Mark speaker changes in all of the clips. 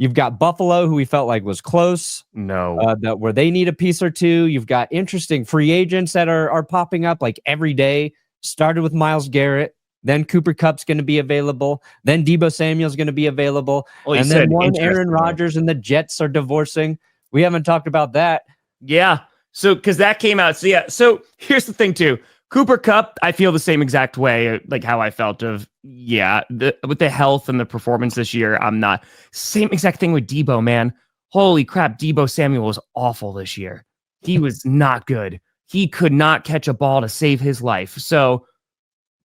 Speaker 1: You've got Buffalo, who we felt like was close. That where they need a piece or two. You've got interesting free agents that are popping up like every day. Started with Myles Garrett. Then Cooper Kupp's going to be available. Then Deebo Samuel's going to be available. And then one Aaron Rodgers and the Jets are divorcing. We haven't talked about that.
Speaker 2: Yeah. So, because that came out. So, yeah. So, here's the thing, too. Cooper Kupp, I feel the same exact way, like how I felt with the health and the performance this year. I'm not. Same exact thing with Deebo, man. Holy crap. Deebo Samuel was awful this year. He was not good. He could not catch a ball to save his life. So,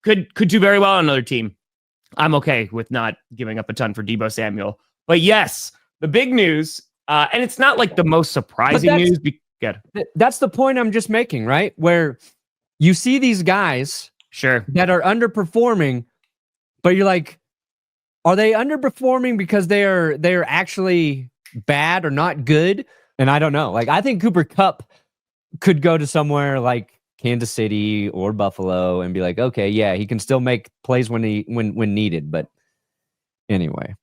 Speaker 2: could do very well on another team. I'm okay with not giving up a ton for Deebo Samuel. But yes, the big news, and it's not like the most surprising news.
Speaker 1: That's the point I'm just making, right? Where you see these guys that are underperforming, but you're like, are they underperforming because they're actually bad or not good? And I don't know. Like, I think Cooper Kupp could go to somewhere like Kansas City or Buffalo and be like, okay, yeah, he can still make plays when needed. But anyway,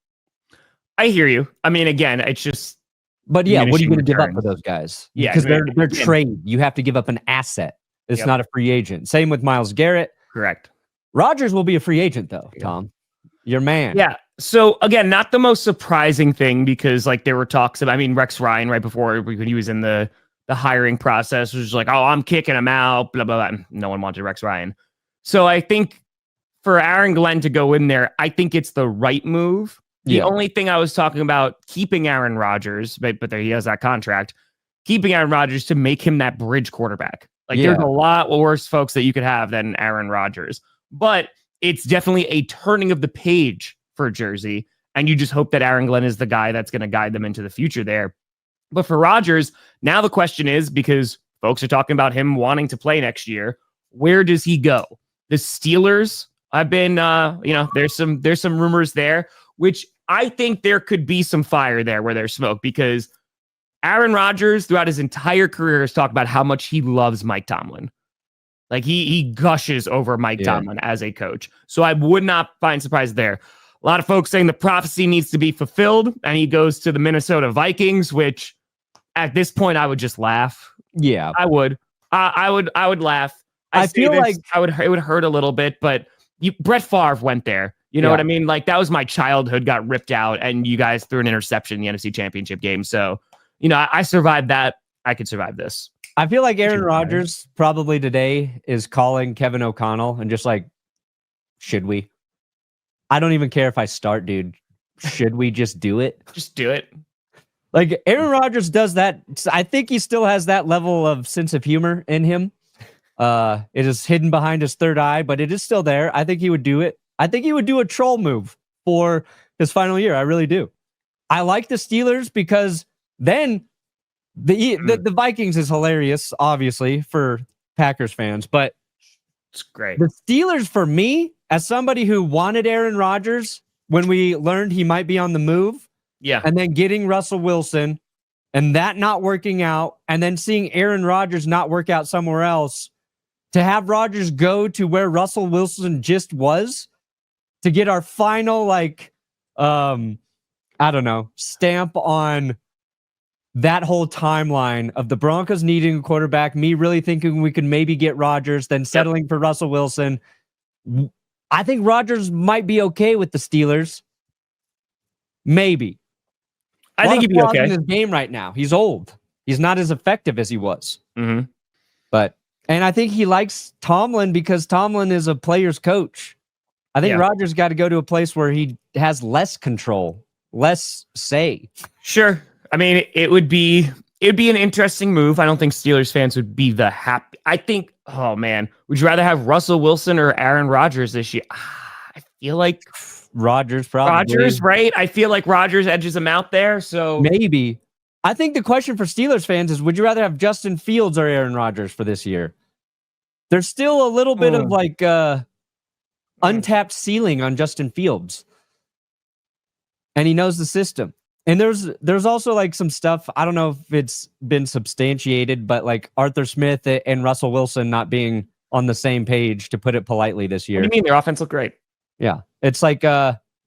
Speaker 2: I hear you. I mean, again, it's just.
Speaker 1: But yeah, what are you going to give up for those guys?
Speaker 2: Yeah,
Speaker 1: because they're trade. You have to give up an asset. It's not a free agent. Same with Myles Garrett.
Speaker 2: Correct.
Speaker 1: Rodgers will be a free agent though, Tom. Your man.
Speaker 2: Yeah. So again, not the most surprising thing because like there were talks about, I mean, Rex Ryan right before when he was in the hiring process was like, oh, I'm kicking him out, blah, blah, blah. No one wanted Rex Ryan. So I think for Aaron Glenn to go in there, I think it's the right move. The only thing I was talking about keeping Aaron Rodgers, but there he has that contract, keeping Aaron Rodgers to make him that bridge quarterback. Like there's a lot worse folks that you could have than Aaron Rodgers, but it's definitely a turning of the page for Jersey. And you just hope that Aaron Glenn is the guy that's going to guide them into the future there. But for Rodgers, now the question is, because folks are talking about him wanting to play next year, where does he go? The Steelers have been, there's some rumors there, which I think there could be some fire there where there's smoke, because Aaron Rodgers throughout his entire career has talked about how much he loves Mike Tomlin. Like he gushes over Mike Tomlin as a coach. So I would not find surprise there. A lot of folks saying the prophecy needs to be fulfilled and he goes to the Minnesota Vikings, which at this point I would just laugh.
Speaker 1: Yeah,
Speaker 2: I would. I would laugh.
Speaker 1: I feel like
Speaker 2: it would hurt a little bit, but Brett Favre went there. You know what I mean? Like that was my childhood got ripped out and you guys threw an interception in the NFC Championship game. So, I survived that. I could survive this.
Speaker 1: I feel like Aaron Rodgers probably today is calling Kevin O'Connell and just like, should we? I don't even care if I start, dude. Should we just do it?
Speaker 2: Just do it.
Speaker 1: Like Aaron Rodgers does that. I think he still has that level of sense of humor in him. It is hidden behind his third eye, but it is still there. I think he would do it. I think he would do a troll move for his final year. I really do. I like the Steelers because then the Vikings is hilarious, obviously, for Packers fans, but
Speaker 2: it's great.
Speaker 1: The Steelers, for me, as somebody who wanted Aaron Rodgers when we learned he might be on the move, and then getting Russell Wilson and that not working out, and then seeing Aaron Rodgers not work out somewhere else, to have Rodgers go to where Russell Wilson just was, to get our final, stamp on that whole timeline of the Broncos needing a quarterback, me really thinking we could maybe get Rodgers, then settling for Russell Wilson. I think Rodgers might be okay with the Steelers. Maybe.
Speaker 2: I think he'd be okay
Speaker 1: in his game right now. He's old. He's not as effective as he was.
Speaker 2: Mm-hmm.
Speaker 1: And I think he likes Tomlin because Tomlin is a player's coach. I think Rodgers got to go to a place where he has less control, less say.
Speaker 2: Sure. I mean, it'd be an interesting move. I don't think Steelers fans would be the happy. I think, oh man, would you rather have Russell Wilson or Aaron Rodgers this year? I feel like
Speaker 1: Rodgers, probably.
Speaker 2: Rodgers, right? I feel like Rodgers edges him out there. So
Speaker 1: maybe. I think the question for Steelers fans is, would you rather have Justin Fields or Aaron Rodgers for this year? There's still a little bit of untapped ceiling on Justin Fields. And he knows the system. And there's also like some stuff, I don't know if it's been substantiated, but like Arthur Smith and Russell Wilson not being on the same page, to put it politely, this year.
Speaker 2: What do you mean? Their offense looked great.
Speaker 1: Yeah. It's like,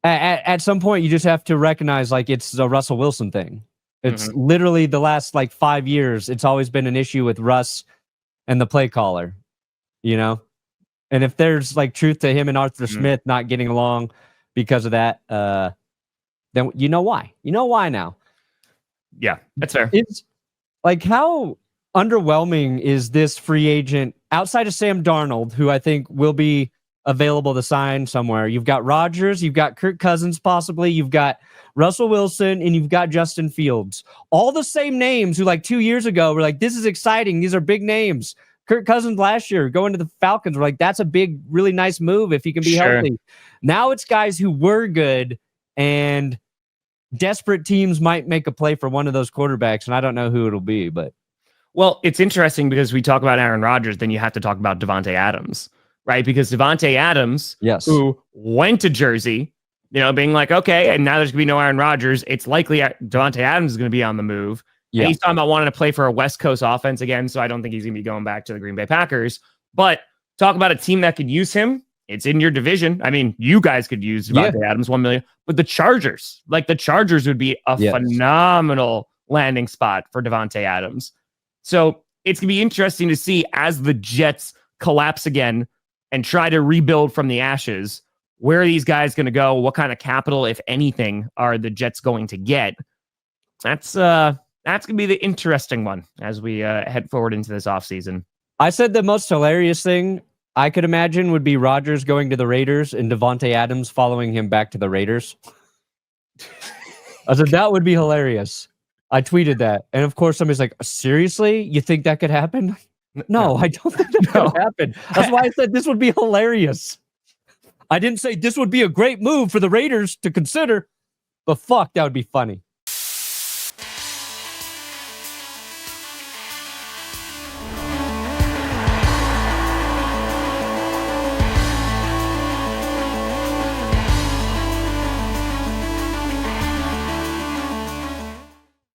Speaker 1: At some point, you just have to recognize like it's the Russell Wilson thing. It's literally the last like 5 years. It's always been an issue with Russ and the play caller, you know? And if there's like truth to him and Arthur Smith not getting along because of that, then you know why. You know why now.
Speaker 2: Yeah, that's fair.
Speaker 1: It's like how underwhelming is this free agent outside of Sam Darnold, who I think will be available to sign somewhere. You've got Rodgers, you've got Kirk Cousins possibly, you've got Russell Wilson, and you've got Justin Fields. All the same names who like 2 years ago were like, this is exciting. These are big names. Kirk Cousins last year going to the Falcons were like, that's a big, really nice move if he can be healthy. Now it's guys who were good and desperate teams might make a play for one of those quarterbacks, and I don't know who it'll be, but.
Speaker 2: Well, it's interesting because we talk about Aaron Rodgers, then you have to talk about Devante Adams. Right, because Devante Adams, who went to Jersey, you know, being like, okay, and now there's going to be no Aaron Rodgers. It's likely Devante Adams is going to be on the move. Yeah. And he's talking about wanting to play for a West Coast offense again, so I don't think he's going to be going back to the Green Bay Packers. But talk about a team that could use him. It's in your division. I mean, you guys could use Devante Adams, $1 million. But the Chargers would be a phenomenal landing spot for Devante Adams. So it's going to be interesting to see as the Jets collapse again and try to rebuild from the ashes. Where are these guys going to go? What kind of capital, if anything, are the Jets going to get? That's going to be the interesting one as we head forward into this offseason.
Speaker 1: I said the most hilarious thing I could imagine would be Rodgers going to the Raiders and Devante Adams following him back to the Raiders. I said that would be hilarious. I tweeted that. And of course, somebody's like, seriously? You think that could happen? No, I don't think that could happen. That's why I said this would be hilarious. I didn't say this would be a great move for the Raiders to consider, but fuck, that would be funny.